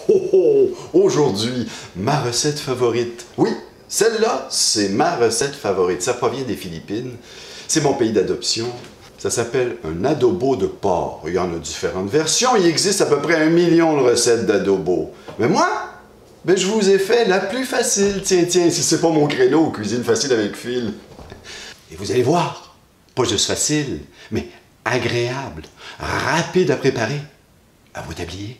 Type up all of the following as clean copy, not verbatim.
oh, oh. Aujourd'hui, ma recette favorite. Oui, celle-là, c'est ma recette favorite. Ça provient des Philippines. C'est mon pays d'adoption. Ça s'appelle un adobo de porc. Il y en a différentes versions. Il existe à peu près 1 million de recettes d'adobo. Mais moi, ben, je vous ai fait la plus facile. Tiens, tiens, si c'est pas mon créneau, cuisine facile avec fil. Et vous allez voir, pas juste facile, mais agréable, rapide à préparer. À vous d'habiller.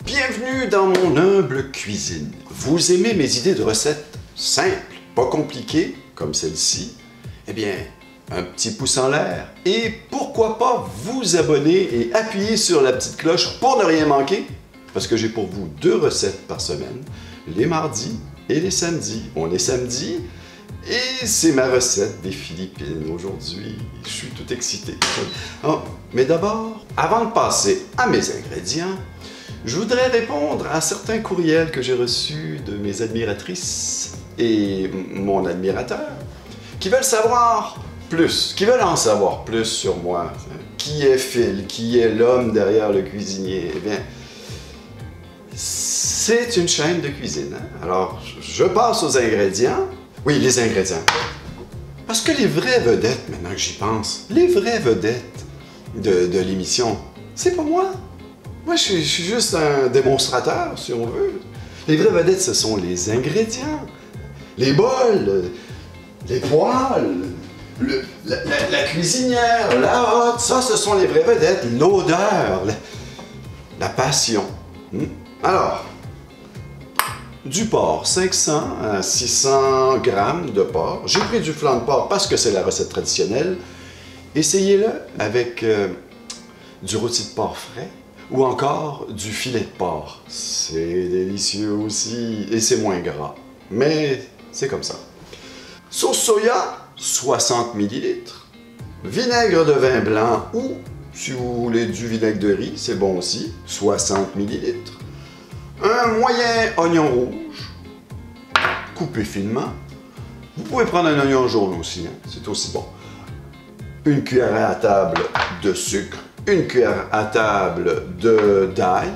Bienvenue dans mon humble cuisine. Vous aimez mes idées de recettes simples, pas compliquées, comme celle-ci? Eh bien, un petit pouce en l'air et pourquoi pas vous abonner et appuyer sur la petite cloche pour ne rien manquer, parce que j'ai pour vous 2 recettes par semaine, les mardis et les samedis. On est samedi et c'est ma recette des Philippines aujourd'hui. Je suis tout excité. Oh, mais d'abord, avant de passer à mes ingrédients, je voudrais répondre à certains courriels que j'ai reçus de mes admiratrices et mon admirateur qui veulent savoir plus, qui veulent en savoir plus sur moi. Qui est Phil? Qui est l'homme derrière le cuisinier? Eh bien, c'est une chaîne de cuisine. Hein? Alors, je passe aux ingrédients. Oui, les ingrédients. Parce que les vraies vedettes, maintenant que j'y pense, les vraies vedettes de l'émission, c'est pas moi. Moi, je suis juste un démonstrateur, si on veut. Les vraies vedettes, ce sont les ingrédients, les bols, les poêles, la cuisinière, la hotte. Ça, ce sont les vraies vedettes. L'odeur, la passion. Alors, du porc, 500 à 600 grammes de porc. J'ai pris du flanc de porc parce que c'est la recette traditionnelle. Essayez-le avec du rôti de porc frais. Ou encore du filet de porc. C'est délicieux aussi et c'est moins gras. Mais c'est comme ça. Sauce soya, 60 ml. Vinaigre de vin blanc ou, si vous voulez, du vinaigre de riz, c'est bon aussi, 60 ml. Un moyen oignon rouge, coupé finement. Vous pouvez prendre un oignon jaune aussi, hein, c'est aussi bon. Une cuillère à table de sucre. Une cuillère à table d'ail,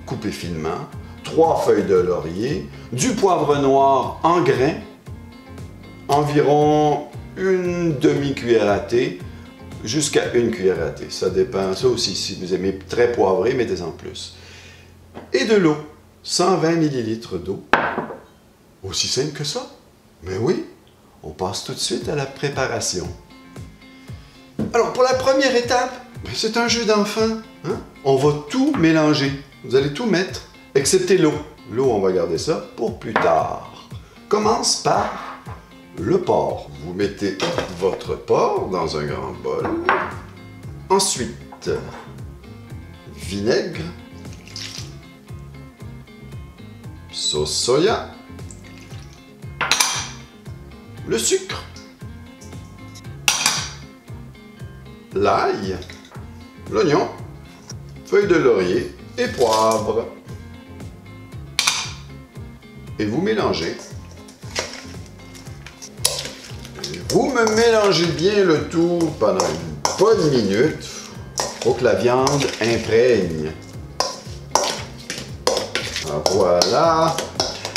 coupé finement, 3 feuilles de laurier, du poivre noir en grains, environ une demi-cuillère à thé, jusqu'à 1 cuillère à thé. Ça dépend, ça aussi, si vous aimez très poivré, mettez-en plus. Et de l'eau, 120 ml d'eau. Aussi simple que ça? Mais oui, on passe tout de suite à la préparation. Alors, pour la première étape, c'est un jeu d'enfant. Hein? On va tout mélanger. Vous allez tout mettre, excepté l'eau. L'eau, on va garder ça pour plus tard. Commence par le porc. Vous mettez votre porc dans un grand bol. Ensuite, vinaigre, sauce soya, le sucre, l'ail, l'oignon, feuilles de laurier et poivre. Et vous mélangez. Et vous me mélangez bien le tout pendant une bonne minute. Pour que la viande imprègne. Alors, voilà.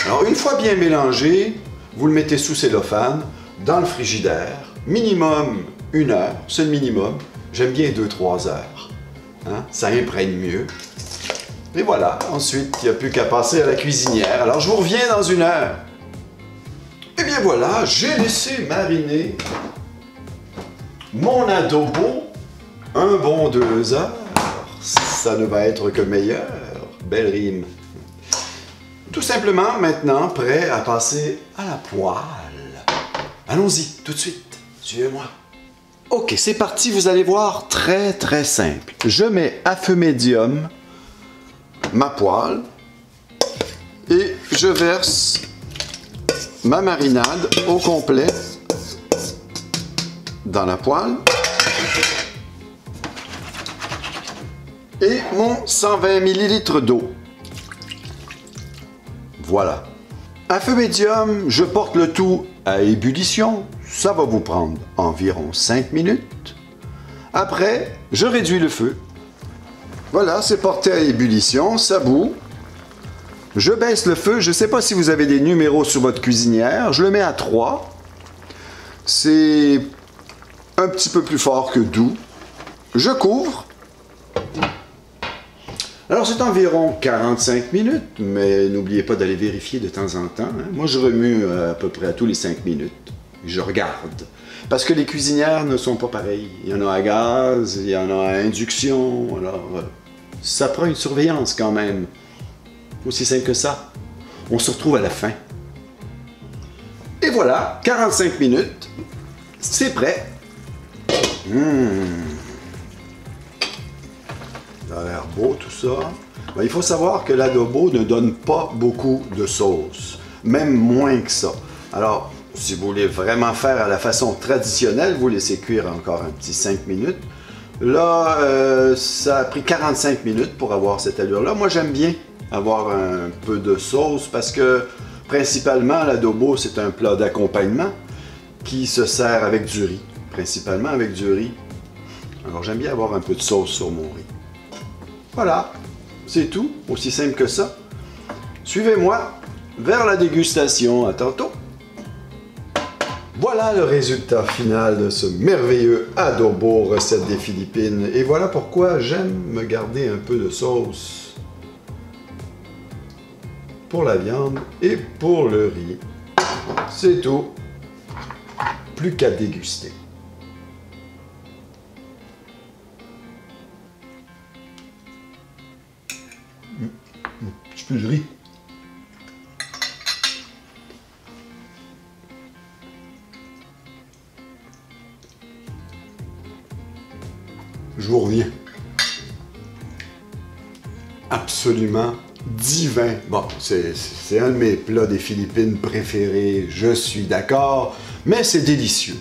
Alors, une fois bien mélangé, vous le mettez sous cellophane, dans le frigidaire, minimum 1 heure, c'est le minimum. J'aime bien 2-3 heures. Hein? Ça imprègne mieux. Et voilà, ensuite, il n'y a plus qu'à passer à la cuisinière. Alors, je vous reviens dans 1 heure. Et bien voilà, j'ai laissé mariner mon adobo un bon 2 heures. Ça ne va être que meilleur. Belle rime. Tout simplement, maintenant, prêt à passer à la poêle. Allons-y, tout de suite. Suivez-moi. Ok, c'est parti, vous allez voir, très très simple. Je mets à feu médium ma poêle et je verse ma marinade au complet dans la poêle. et mon 120 ml d'eau. Voilà. À feu médium, je porte le tout à ébullition. Ça va vous prendre environ 5 minutes. Après, je réduis le feu. Voilà, c'est porté à ébullition, ça bout. Je baisse le feu. Je ne sais pas si vous avez des numéros sur votre cuisinière. Je le mets à 3. C'est un petit peu plus fort que doux. Je couvre. Alors, c'est environ 45 minutes, mais n'oubliez pas d'aller vérifier de temps en temps. Hein. Moi, je remue à peu près à tous les 5 minutes. Je regarde. Parce que les cuisinières ne sont pas pareilles. Il y en a à gaz, il y en a à induction. Alors, ça prend une surveillance quand même. Aussi simple que ça. On se retrouve à la fin. Et voilà, 45 minutes. C'est prêt. Ça a l'air beau tout ça. Ben, il faut savoir que l'adobo ne donne pas beaucoup de sauce, même moins que ça. Alors, si vous voulez vraiment faire à la façon traditionnelle, vous laissez cuire encore un petit 5 minutes. Là, ça a pris 45 minutes pour avoir cette allure-là. Moi, j'aime bien avoir un peu de sauce parce que, principalement, l'adobo, c'est un plat d'accompagnement qui se sert avec du riz, principalement avec du riz. Alors, j'aime bien avoir un peu de sauce sur mon riz. Voilà, c'est tout, aussi simple que ça. Suivez-moi vers la dégustation. À tantôt. Voilà le résultat final de ce merveilleux adobo recette des Philippines. Et voilà pourquoi j'aime me garder un peu de sauce pour la viande et pour le riz. C'est tout. Plus qu'à déguster. Un petit peu de riz. Je vous reviens. Absolument divin. Bon, c'est un de mes plats des Philippines préférés, je suis d'accord, mais c'est délicieux.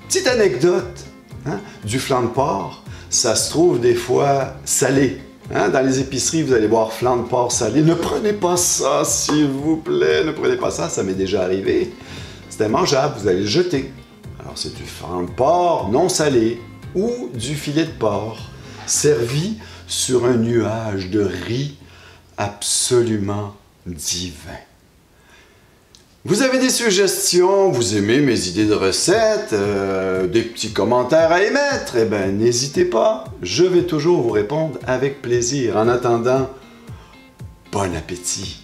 Petite anecdote, hein, du flan de porc, ça se trouve des fois salé. Hein, dans les épiceries, vous allez voir flan de porc salé. Ne prenez pas ça, s'il vous plaît. Ne prenez pas ça, ça m'est déjà arrivé. C'est immangeable, vous allez le jeter. Alors, c'est du flan de porc non salé ou du filet de porc servi sur un nuage de riz absolument divin. Vous avez des suggestions, vous aimez mes idées de recettes, des petits commentaires à émettre, eh bien, n'hésitez pas, je vais toujours vous répondre avec plaisir. En attendant, bon appétit!